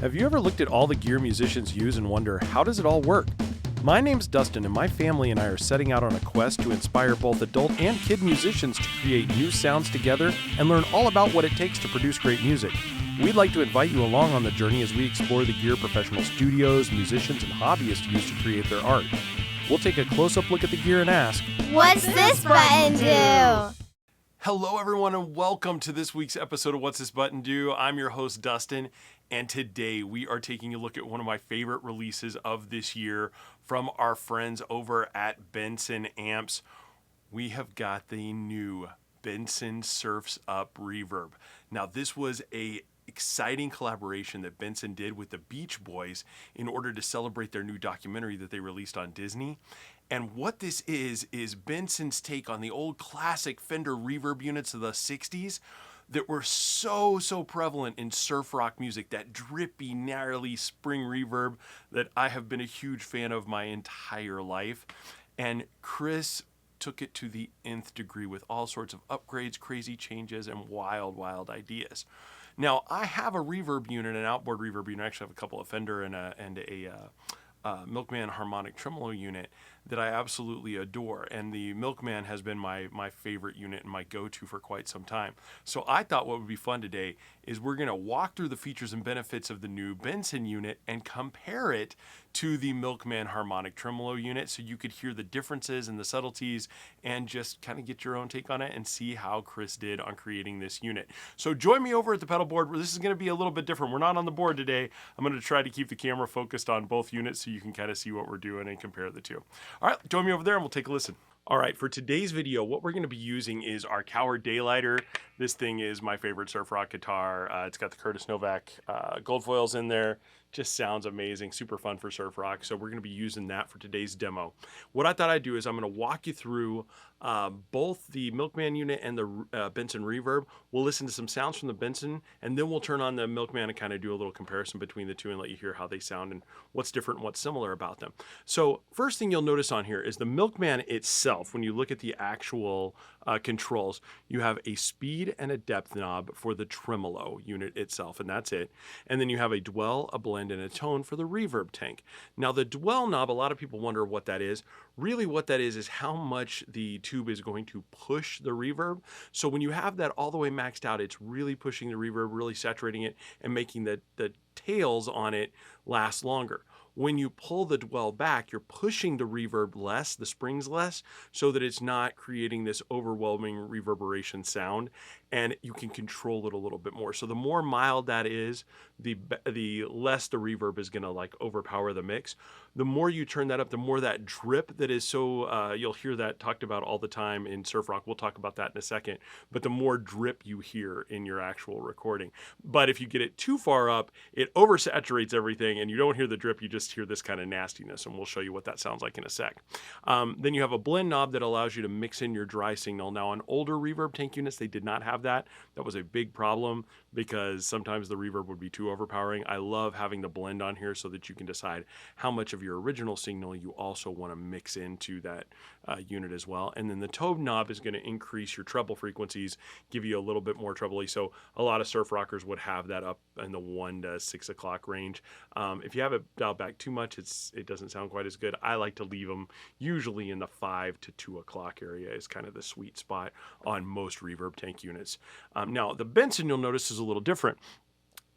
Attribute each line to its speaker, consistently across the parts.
Speaker 1: Have you ever looked at all the gear musicians use and wonder, how does it all work? My name's Dustin, and my family and I are setting out on a quest to inspire both adult and kid musicians to create new sounds together and learn all about what it takes to produce great music. We'd like to invite you along on the journey as we explore the gear professional studios, musicians, and hobbyists use to create their art. We'll take a close-up look at the gear and ask,
Speaker 2: what's this button do?
Speaker 1: Hello everyone and welcome to this week's episode of What's This Button Do? I'm your host Dustin, and today we are taking a look at one of my favorite releases of this year from our friends over at Benson Amps. We have got the new Benson Surf Up Reverb. Now this was a exciting collaboration that Benson did with the Beach Boys in order to celebrate their new documentary that they released on Disney. And what this is Benson's take on the old classic Fender reverb units of the 60s that were so prevalent in surf rock music, that drippy, gnarly spring reverb that I have been a huge fan of my entire life. And Chris took it to the nth degree with all sorts of upgrades, crazy changes, and wild ideas. Now, I have a reverb unit, an outboard reverb unit. I actually have a couple of Fender and a Milkman Harmonic Tremolo unit that I absolutely adore, and the Milkman has been my favorite unit and my go-to for quite some time. So I thought what would be fun today is we're going to walk through the features and benefits of the new Benson unit and compare it to the Milkman Harmonic Tremolo unit so you could hear the differences and the subtleties and just kind of get your own take on it and see how Chris did on creating this unit. So join me over at the pedal board. This is going to be a little bit different. We're not on the board today. I'm going to try to keep the camera focused on both units so you can kind of see what we're doing and compare the two. All right, join me over there and we'll take a listen. All right, for today's video, what we're going to be using is our Coward Daylighter. This thing is my favorite surf rock guitar. It's got the Curtis Novak gold foils in there. Just sounds amazing, super fun for surf rock. So we're going to be using that for today's demo. What I thought I'd do is I'm going to walk you through both the Milkman unit and the Benson Reverb. We'll listen to some sounds from the Benson, and then we'll turn on the Milkman and kind of do a little comparison between the two and let you hear how they sound and what's different and what's similar about them. So first thing you'll notice on here is the Milkman itself. When you look at the actual controls, you have a speed and a depth knob for the Tremolo unit itself, and that's it. And then you have a dwell, a blend, and a tone for the reverb tank. Now the dwell knob, a lot of people wonder what that is. Really what that is how much the tube is going to push the reverb. So when you have that all the way maxed out, it's really pushing the reverb, really saturating it, and making the tails on it last longer. When you pull the dwell back, you're pushing the reverb less, the springs less, so that it's not creating this overwhelming reverberation sound, and you can control it a little bit more. So the more mild that is, the less the reverb is going to like overpower the mix. The more you turn that up, the more that drip that is so, you'll hear that talked about all the time in surf rock. We'll talk about that in a second. But the more drip you hear in your actual recording. But if you get it too far up, it oversaturates everything and you don't hear the drip, you just hear this kind of nastiness, and we'll show you what that sounds like in a sec. Then you have a blend knob that allows you to mix in your dry signal. Now on older reverb tank units, they did not have that. That was a big problem because sometimes the reverb would be too overpowering. I love having the blend on here so that you can decide how much of your original signal you also want to mix into that unit as well. And then the tone knob is going to increase your treble frequencies, give you a little bit more treble-y. So a lot of surf rockers would have that up in the 1 to 6 o'clock range. If you have it dialed back too much, it doesn't sound quite as good. I like to leave them usually in the 5 to 2 o'clock area is kind of the sweet spot on most reverb tank units. Now the Benson, you'll notice, is a little different.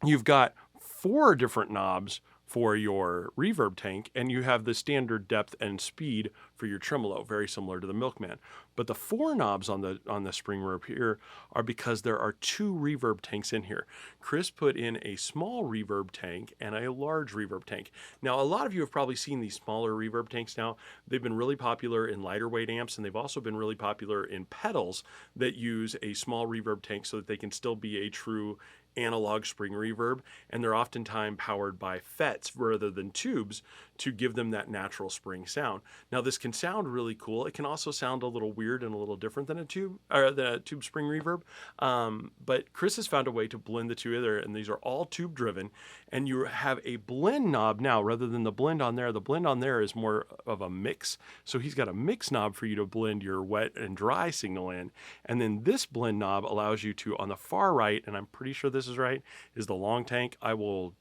Speaker 1: You've got 4 different knobs for your reverb tank, and you have the standard depth and speed for your tremolo, very similar to the Milkman. But the 4 knobs on the spring reverb here are because there are 2 reverb tanks in here. Chris put in a small reverb tank and a large reverb tank. Now, a lot of you have probably seen these smaller reverb tanks now. They've been really popular in lighter weight amps, and they've also been really popular in pedals that use a small reverb tank so that they can still be a true analog spring reverb, and they're oftentimes powered by FETs rather than tubes to give them that natural spring sound. Now this can sound really cool. It can also sound a little weird and a little different than a tube or the tube spring reverb, but Chris has found a way to blend the two together, and these are all tube driven, and you have a blend knob now rather than the blend on there. The blend on there is more of a mix, so he's got a mix knob for you to blend your wet and dry signal in, and then this blend knob allows you to, on the far right, and I'm pretty sure this is right, is the long tank. I will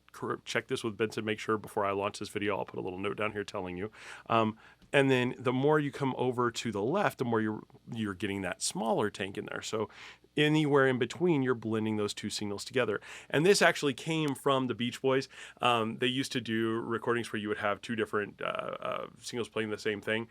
Speaker 1: check this with Benson, make sure before I launch this video, I'll put a little note down here telling you. And then the more you come over to the left, the more you're getting that smaller tank in there. So anywhere in between, you're blending those two signals together. And this actually came from the Beach Boys. They used to do recordings where you would have two different singles playing the same thing.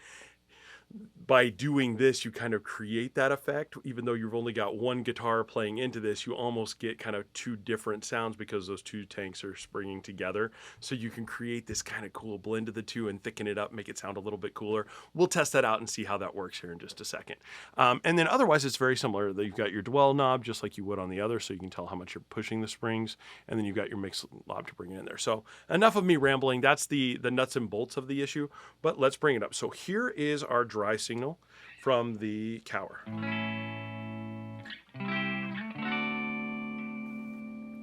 Speaker 1: By doing this, you kind of create that effect. Even though you've only got one guitar playing into this, you almost get kind of two different sounds because those two tanks are springing together. So you can create this kind of cool blend of the two and thicken it up, make it sound a little bit cooler. We'll test that out and see how that works here in just a second. And then otherwise, it's very similar. You've got your dwell knob just like you would on the other, so you can tell how much you're pushing the springs. And then you've got your mix knob to bring it in there. So enough of me rambling. That's the nuts and bolts of the issue, but let's bring it up. So here is our dry signal from the Cower.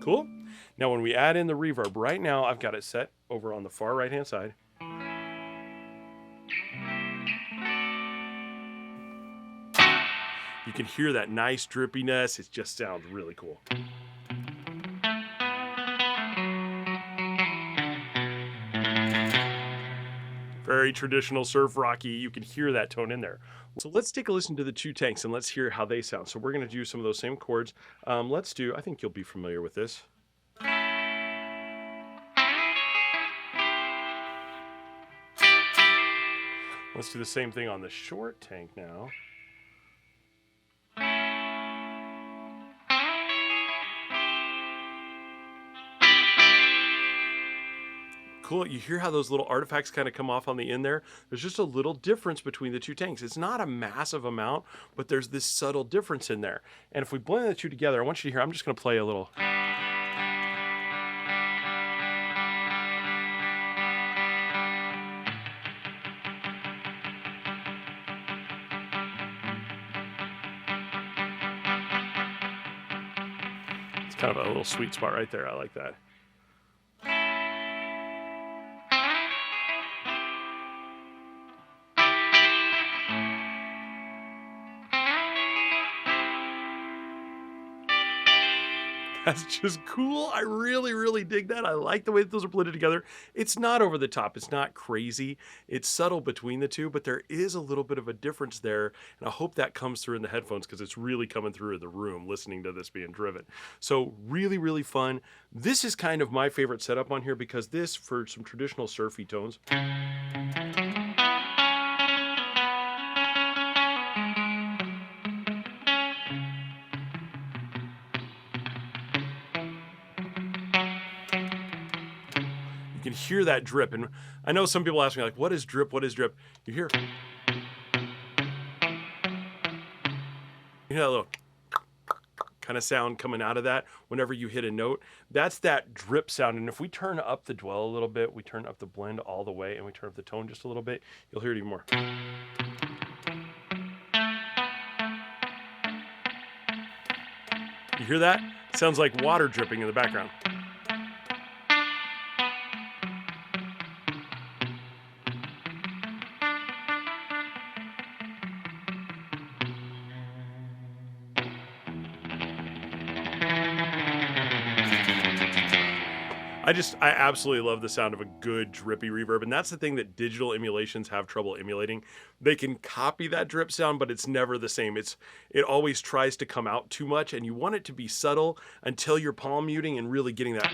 Speaker 1: Cool. Now when we add in the reverb, right now I've got it set over on the far right hand side. You can hear that nice drippiness. It just sounds really cool. Very traditional surf rocky. You can hear that tone in there. So let's take a listen to the two tanks and let's hear how they sound. So we're going to do some of those same chords. Let's do, I think you'll be familiar with this. Let's do the same thing on the short tank now. Cool. You hear how those little artifacts kind of come off on the end there? There's just a little difference between the two tanks. It's not a massive amount, but there's this subtle difference in there. And if we blend the two together, I want you to hear, I'm just going to play a little. It's kind of a little sweet spot right there. I like that. That's just cool. I really, really dig that. I like the way that those are blended together. It's not over the top. It's not crazy. It's subtle between the two, but there is a little bit of a difference there. And I hope that comes through in the headphones because it's really coming through in the room listening to this being driven. So really, really fun. This is kind of my favorite setup on here because this, for some traditional surfy tones, you can hear that drip. And I know some people ask me, like, what is drip? What is drip? You hear that little kind of sound coming out of that whenever you hit a note. That's that drip sound. And if we turn up the dwell a little bit, we turn up the blend all the way, and we turn up the tone just a little bit, you'll hear it even more. You hear that? It sounds like water dripping in the background. I absolutely love the sound of a good drippy reverb, and that's the thing that digital emulations have trouble emulating. They can copy that drip sound, but it's never the same. It always tries to come out too much, and you want it to be subtle until you're palm muting and really getting that.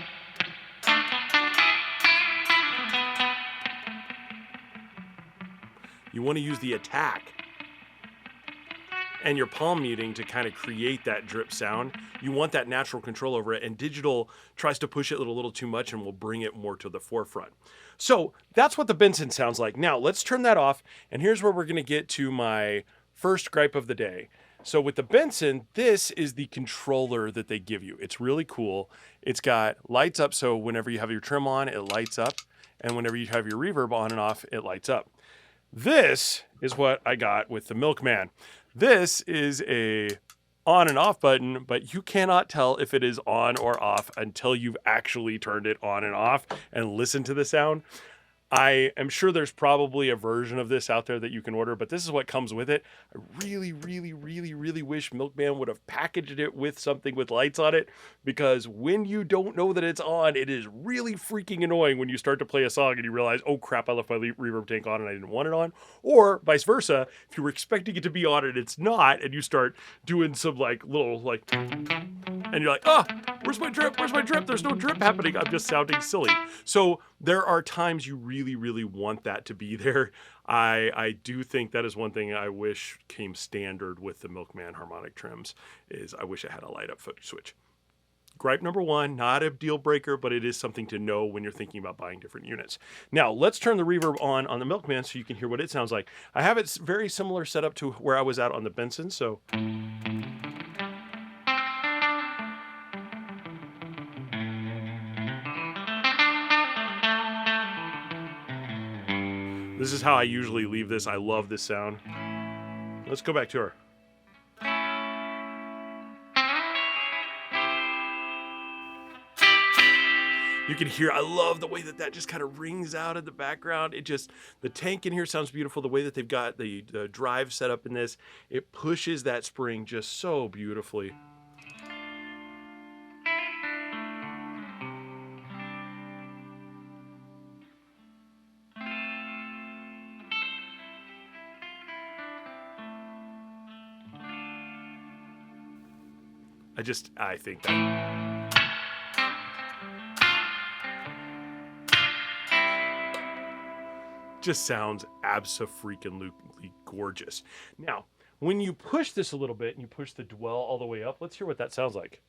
Speaker 1: You want to use the attack and your palm muting to kind of create that drip sound. You want that natural control over it, and digital tries to push it a little too much and will bring it more to the forefront. So that's what the Benson sounds like. Now let's turn that off, and here's where we're gonna get to my first gripe of the day. So with the Benson, this is the controller that they give you. It's really cool. It's got lights up, so whenever you have your trim on, it lights up, and whenever you have your reverb on and off, it lights up. This is what I got with the Milkman. This is a on and off button, but you cannot tell if it is on or off until you've actually turned it on and off and listened to the sound. I am sure there's probably a version of this out there that you can order, but this is what comes with it. I really, really, really, really wish Milkman would have packaged it with something with lights on it, because when you don't know that it's on, it is really freaking annoying when you start to play a song and you realize, oh crap, I left my reverb tank on and I didn't want it on. Or vice versa, if you were expecting it to be on and it's not, and you start doing some like little like, and you're like, oh, where's my drip? Where's my drip? There's no drip happening. I'm just sounding silly. So there are times you really, really want that to be there. I do think that is one thing I wish came standard with the Milkman harmonic trims, is I wish I had a light up foot switch. Gripe number one, not a deal breaker, but it is something to know when you're thinking about buying different units. Now, let's turn the reverb on the Milkman so you can hear what it sounds like. I have it very similar setup to where I was at on the Benson, so... This is how I usually leave this. I love this sound. Let's go back to her. You can hear, I love the way that just kind of rings out in the background. It just, the tank in here sounds beautiful. The way that they've got the drive set up in this, it pushes that spring just so beautifully. I think that just sounds abso-freaking-lutely gorgeous. Now, when you push this a little bit and you push the dwell all the way up, let's hear what that sounds like.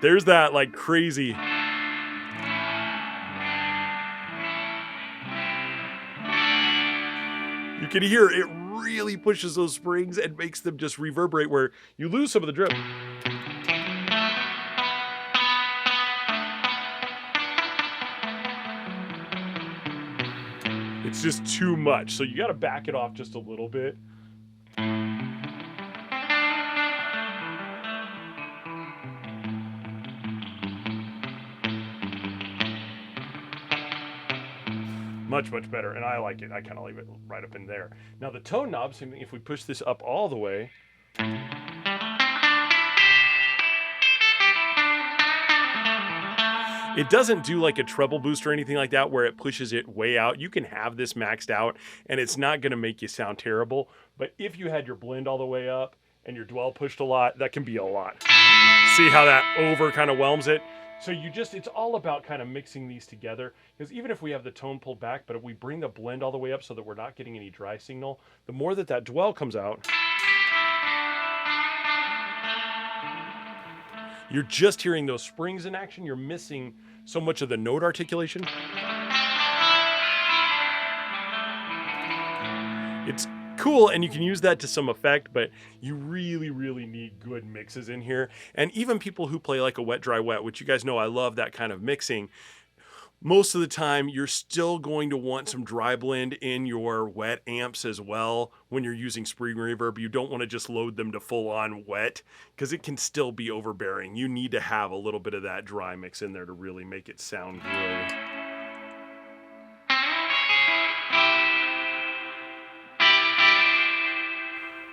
Speaker 1: There's that like crazy. You can hear it really pushes those springs and makes them just reverberate, where you lose some of the drip. It's just too much, so you got to back it off just a little bit. Much, much better, and I like it. I kind of leave it right up in there. Now the tone knob, same thing. If we push this up all the way, it doesn't do like a treble boost or anything like that where it pushes it way out. You can have this maxed out and it's not going to make you sound terrible. But if you had your blend all the way up and your dwell pushed a lot, that can be a lot. See how that over kind of whelms it? So it's all about kind of mixing these together, because even if we have the tone pulled back, but if we bring the blend all the way up so that we're not getting any dry signal, the more that dwell comes out, you're just hearing those springs in action. You're missing so much of the note articulation. It's cool, and you can use that to some effect, but you really, really need good mixes in here. And even people who play like a wet, dry, wet, which you guys know I love that kind of mixing, most of the time you're still going to want some dry blend in your wet amps as well. When you're using spring reverb, you don't want to just load them to full on wet, because it can still be overbearing. You need to have a little bit of that dry mix in there to really make it sound good.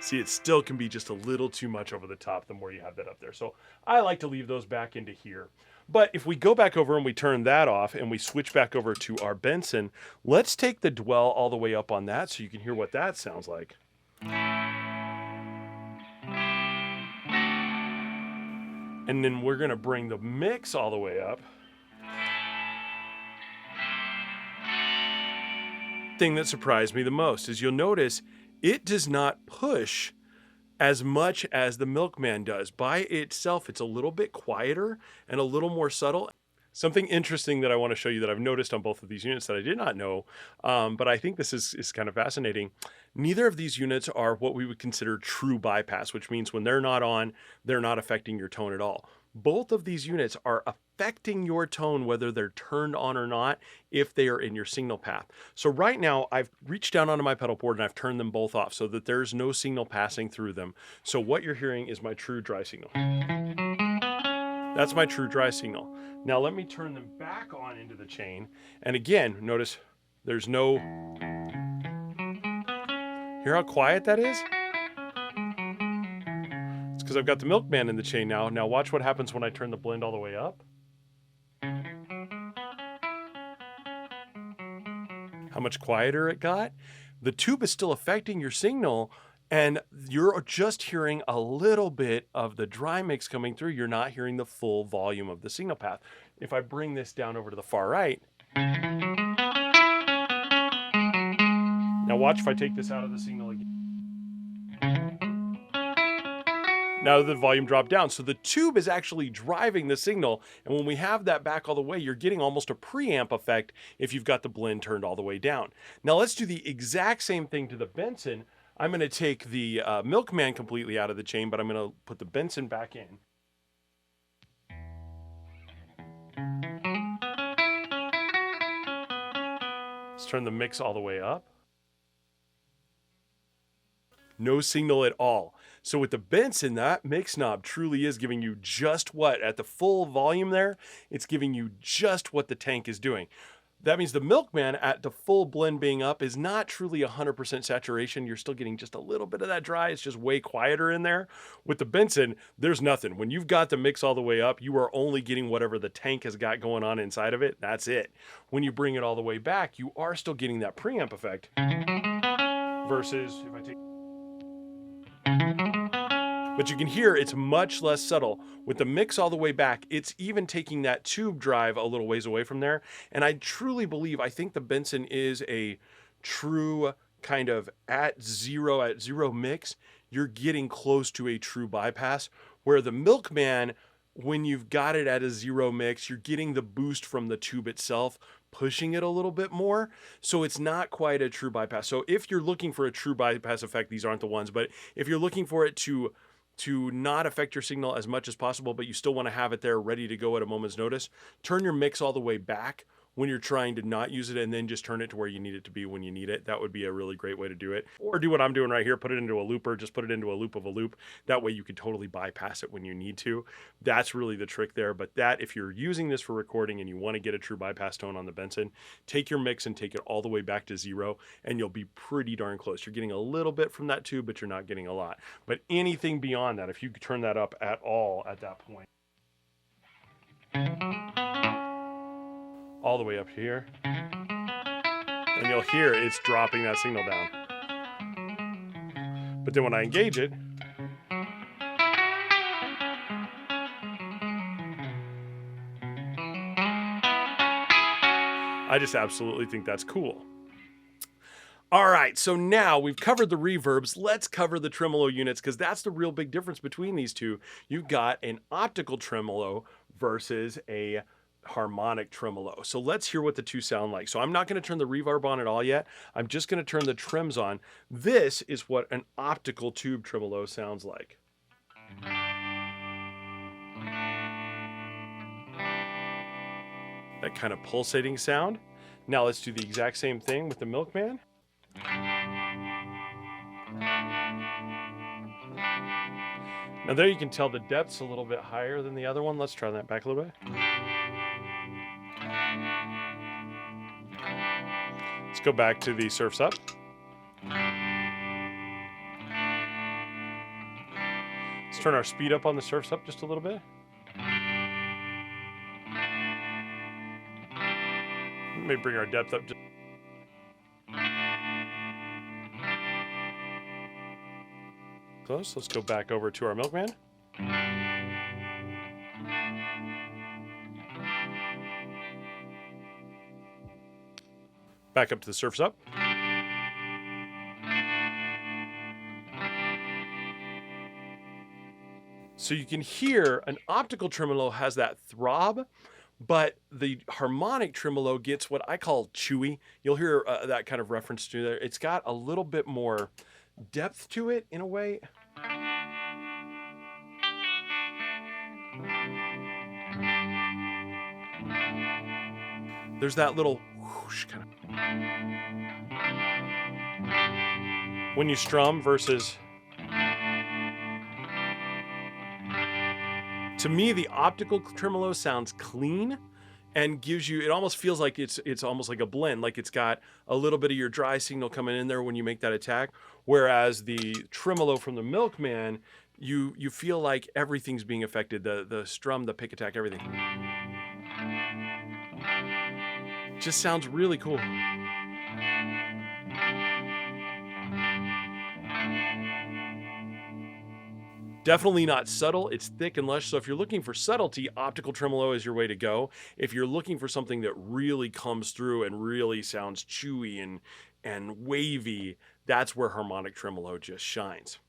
Speaker 1: See, it still can be just a little too much over the top the more you have that up there. So I like to leave those back into here. But if we go back over and we turn that off and we switch back over to our Benson, let's take the dwell all the way up on that so you can hear what that sounds like. And then we're going to bring the mix all the way up. Thing that surprised me the most is you'll notice it does not push as much as the Milkman does. By itself, it's a little bit quieter and a little more subtle. Something interesting that I want to show you that I've noticed on both of these units that I did not know, but I think this is kind of fascinating. Neither of these units are what we would consider true bypass, which means when they're not on, they're not affecting your tone at all. Both of these units are affecting your tone whether they're turned on or not if they are in your signal path. So right now I've reached down onto my pedal board and I've turned them both off so that there's no signal passing through them. So what you're hearing is my true dry signal. That's my true dry signal. Now let me turn them back on into the chain. And again, notice there's no... Hear how quiet that is? It's because I've got the Milkman in the chain now. Now watch what happens when I turn the blend all the way up. How much quieter it got. The tube is still affecting your signal, and you're just hearing a little bit of the dry mix coming through. You're not hearing the full volume of the signal path. If I bring this down over to the far right, now watch if I take this out of the signal again. Now the volume dropped down. So the tube is actually driving the signal. And when we have that back all the way, you're getting almost a preamp effect if you've got the blend turned all the way down. Now let's do the exact same thing to the Benson. I'm going to take the Milkman completely out of the chain, but I'm going to put the Benson back in. Let's turn the mix all the way up. No signal at all. So with the Benson, that mix knob truly is giving you just what, at the full volume there, it's giving you just what the tank is doing. That means the Milkman at the full blend being up is not truly 100% saturation. You're still getting just a little bit of that dry. It's just way quieter in there. With the Benson, there's nothing. When you've got the mix all the way up, you are only getting whatever the tank has got going on inside of it. That's it. When you bring it all the way back, you are still getting that preamp effect. Versus if I take... But you can hear it's much less subtle. With the mix all the way back, it's even taking that tube drive a little ways away from there. And I truly believe, I think the Benson is a true kind of at zero mix. You're getting close to a true bypass, where the Milkman, when you've got it at a zero mix, you're getting the boost from the tube itself, pushing it a little bit more. So it's not quite a true bypass. So if you're looking for a true bypass effect, these aren't the ones. But if you're looking for it to not affect your signal as much as possible, but you still want to have it there ready to go at a moment's notice, turn your mix all the way back when you're trying to not use it, and then just turn it to where you need it to be when you need it. That would be a really great way to do it. Or do what I'm doing right here, put it into a looper, just put it into a loop of a loop. That way you can totally bypass it when you need to. That's really the trick there. But that, if you're using this for recording and you want to get a true bypass tone on the Benson, take your mix and take it all the way back to zero, and you'll be pretty darn close. You're getting a little bit from that tube, but you're not getting a lot. But anything beyond that, if you turn that up at all at that point, all the way up here, and you'll hear it's dropping that signal down. But then when I engage it, I just absolutely think that's cool. All right, so now we've covered the reverbs. Let's cover the tremolo units, because that's the real big difference between these two. You've got an optical tremolo versus a harmonic tremolo. So let's hear what the two sound like. So I'm not going to turn the reverb on at all yet. I'm just going to turn the trems on. This is what an optical tube tremolo sounds like. That kind of pulsating sound. Now let's do the exact same thing with the Milkman. Now there you can tell the depth's a little bit higher than the other one. Let's try that back a little bit. Let's go back to the Surf's Up. Let's turn our speed up on the Surf's Up just a little bit. Let me bring our depth up. Close. Let's go back over to our Milkman. Back up to the Surf's Up. So you can hear an optical tremolo has that throb, but the harmonic tremolo gets what I call chewy. You'll hear that kind of reference to there. It's got a little bit more depth to it in a way. There's that little whoosh kind of when you strum versus To me, the optical tremolo sounds clean and gives you, it almost feels like it's almost like a blend, like it's got a little bit of your dry signal coming in there when you make that attack. Whereas the tremolo from the Milkman, you feel like everything's being affected, the strum, the pick attack, everything. Just sounds really cool. Definitely not subtle. It's thick and lush. So if you're looking for subtlety, optical tremolo is your way to go. If you're looking for something that really comes through and really sounds chewy and wavy, that's where harmonic tremolo just shines.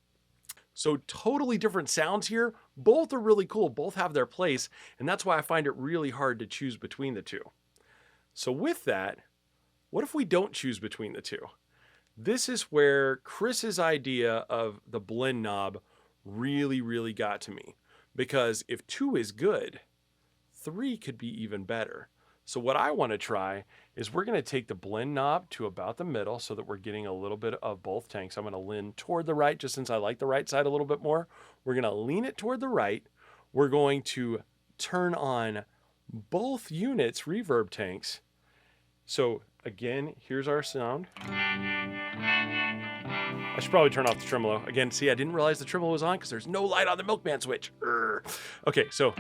Speaker 1: So totally different sounds here. Both are really cool. Both have their place. And that's why I find it really hard to choose between the two. So with that, what if we don't choose between the two? This is where Chris's idea of the blend knob really got to me, because if 2 is good, 3 could be even better. So what I want to try is we're going to take the blend knob to about the middle so that we're getting a little bit of both tanks. I'm going to lean toward the right, just since I like the right side a little bit more. We're going to lean it toward the right. We're going to turn on both units reverb tanks. So again, here's our sound. I should probably turn off the tremolo. Again, see, I didn't realize the tremolo was on because there's no light on the Milkman switch. Okay, so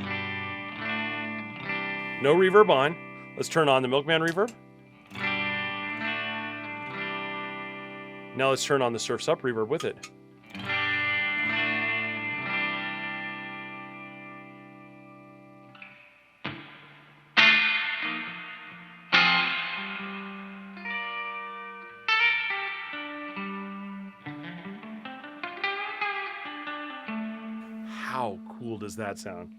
Speaker 1: no reverb on. Let's turn on the Milkman reverb. Now let's turn on the Surf's Up reverb with it. How cool does that sound?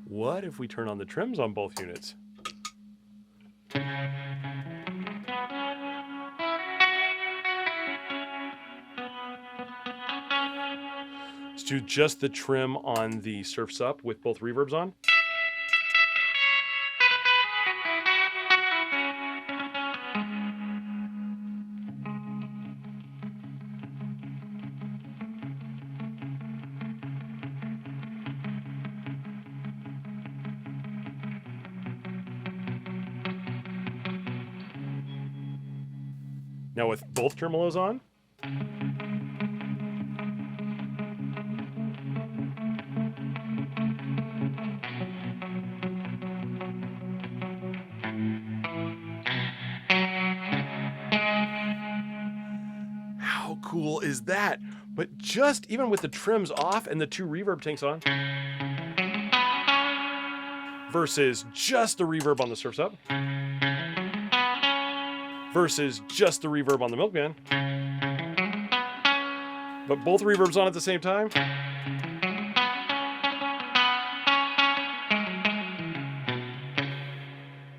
Speaker 1: What if we turn on the trims on both units? Let's do just the trim on the Surf's Up with both reverbs on. Now with both tremolos on. How cool is that? But just even with the trims off and the 2 reverb tanks on, versus just the reverb on the Surf's Up, versus just the reverb on the Milkman, but both reverbs on at the same time.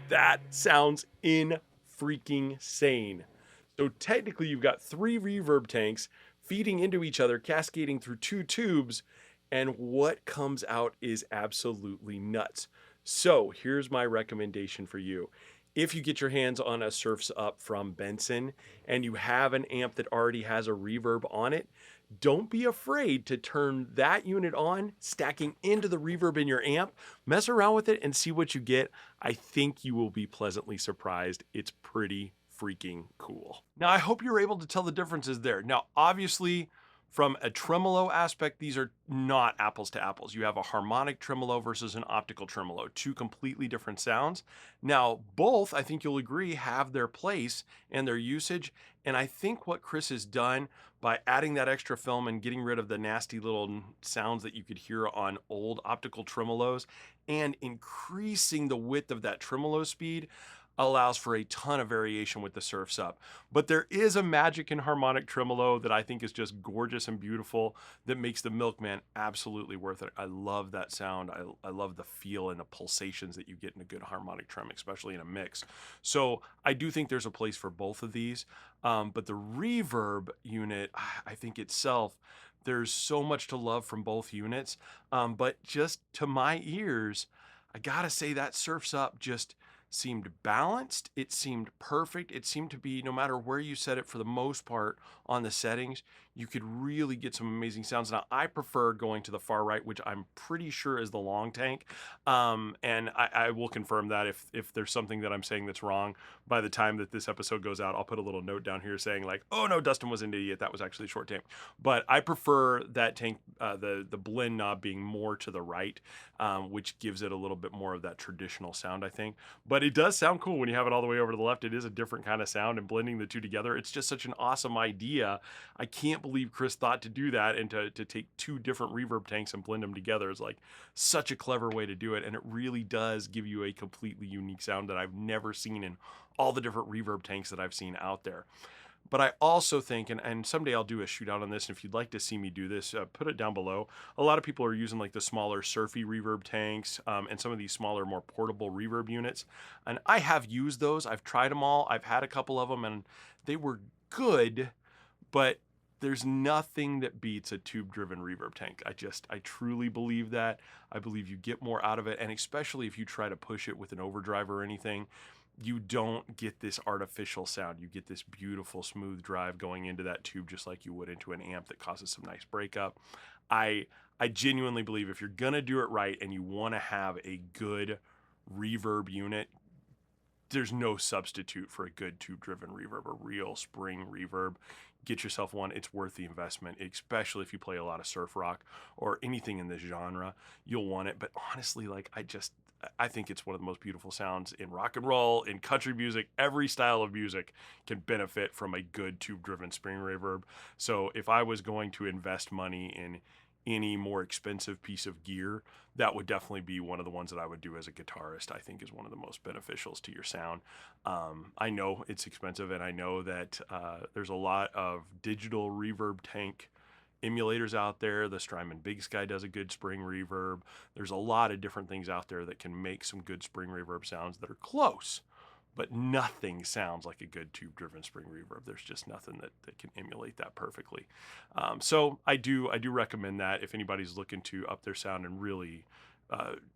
Speaker 1: That sounds freaking sane. So technically you've got 3 reverb tanks feeding into each other, cascading through 2 tubes, and what comes out is absolutely nuts. So here's my recommendation for you. If you get your hands on a Surf's Up from Benson and you have an amp that already has a reverb on it, don't be afraid to turn that unit on, stacking into the reverb in your amp. Mess around with it and see what you get. I think you will be pleasantly surprised. It's pretty freaking cool. Now, I hope you're able to tell the differences there. Now, obviously, from a tremolo aspect, these are not apples to apples. You have a harmonic tremolo versus an optical tremolo, 2 completely different sounds. Now, both, I think you'll agree, have their place and their usage. And I think what Chris has done by adding that extra film and getting rid of the nasty little sounds that you could hear on old optical tremolos and increasing the width of that tremolo speed allows for a ton of variation with the Surf's Up. But there is a magic in harmonic tremolo that I think is just gorgeous and beautiful that makes the Milkman absolutely worth it. I love that sound. I love the feel and the pulsations that you get in a good harmonic trem, especially in a mix. So I do think there's a place for both of these. But the reverb unit, I think itself, there's so much to love from both units. But just to my ears, I gotta say that Surf's Up just seemed balanced. It seemed perfect. It seemed to be, no matter where you set it, for the most part on the settings, you could really get some amazing sounds. Now, I prefer going to the far right, which I'm pretty sure is the long tank. And I will confirm that if there's something that I'm saying that's wrong, by the time that this episode goes out, I'll put a little note down here saying like, oh no, Dustin was an idiot. That was actually the short tank. But I prefer that tank, the blend knob being more to the right, which gives it a little bit more of that traditional sound, I think. But it does sound cool when you have it all the way over to the left. It is a different kind of sound, and blending the two together, it's just such an awesome idea. I can't believe Chris thought to do that, and to take two different reverb tanks and blend them together is like such a clever way to do it. And it really does give you a completely unique sound that I've never seen in all the different reverb tanks that I've seen out there. But I also think, and someday I'll do a shootout on this, and if you'd like to see me do this, put it down below. A lot of people are using like the smaller surfy reverb tanks, and some of these smaller, more portable reverb units. And I have used those. I've tried them all. I've had a couple of them, and they were good, but there's nothing that beats a tube-driven reverb tank. I truly believe that. I believe you get more out of it, and especially if you try to push it with an overdrive or anything, you don't get this artificial sound. You get this beautiful smooth drive going into that tube, just like you would into an amp that causes some nice breakup. I genuinely believe if you're gonna do it right and you want to have a good reverb unit, there's no substitute for a good tube-driven reverb, a real spring reverb. Get yourself one. It's worth the investment, especially if you play a lot of surf rock or anything in this genre. You'll want it. But honestly, like I think it's one of the most beautiful sounds in rock and roll, in country music. Every style of music can benefit from a good tube-driven spring reverb. So if I was going to invest money in any more expensive piece of gear, that would definitely be one of the ones that I would do as a guitarist. I think is one of the most beneficials to your sound. I know it's expensive, and I know that there's a lot of digital reverb tank emulators out there. The Strymon Big Sky does a good spring reverb. There's a lot of different things out there that can make some good spring reverb sounds that are close, but nothing sounds like a good tube-driven spring reverb. There's just nothing that can emulate that perfectly. So I do recommend that if anybody's looking to up their sound and really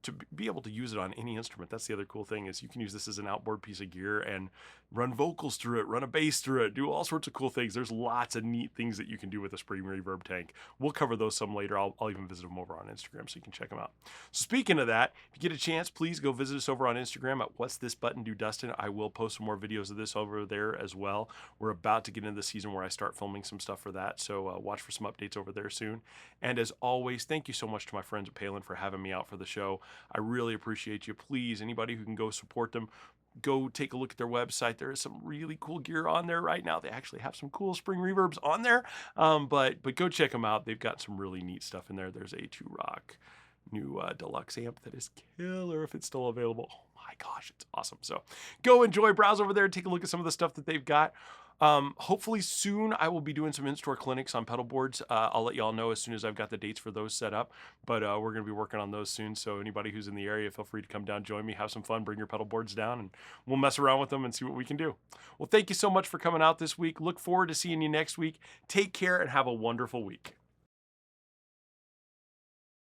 Speaker 1: to be able to use it on any instrument. That's the other cool thing, is you can use this as an outboard piece of gear and run vocals through it, run a bass through it, do all sorts of cool things. There's lots of neat things that you can do with a spring reverb tank. We'll cover those some later. I'll even visit them over on Instagram so you can check them out. So speaking of that, if you get a chance, please go visit us over on Instagram at What's This Button Do Dustin. I will post some more videos of this over there as well. We're about to get into the season where I start filming some stuff for that, so watch for some updates over there soon. And as always, thank you so much to my friends at Palen for having me out for the show. I really appreciate you. Please, anybody who can go support them, go take a look at their website. There is some really cool gear on there right now. They actually have some cool spring reverbs on there, but go check them out. They've got some really neat stuff in there. There's a 2-Rock new deluxe amp that is killer if it's still available. Oh my gosh, it's awesome. So go enjoy, browse over there, take a look at some of the stuff that they've got. Hopefully soon I will be doing some in-store clinics on pedal boards. I'll let y'all know as soon as I've got the dates for those set up, but we're going to be working on those soon. So anybody who's in the area, feel free to come down, join me, have some fun, bring your pedal boards down, and we'll mess around with them and see what we can do. Well, thank you so much for coming out this week. Look forward to seeing you next week. Take care and have a wonderful week.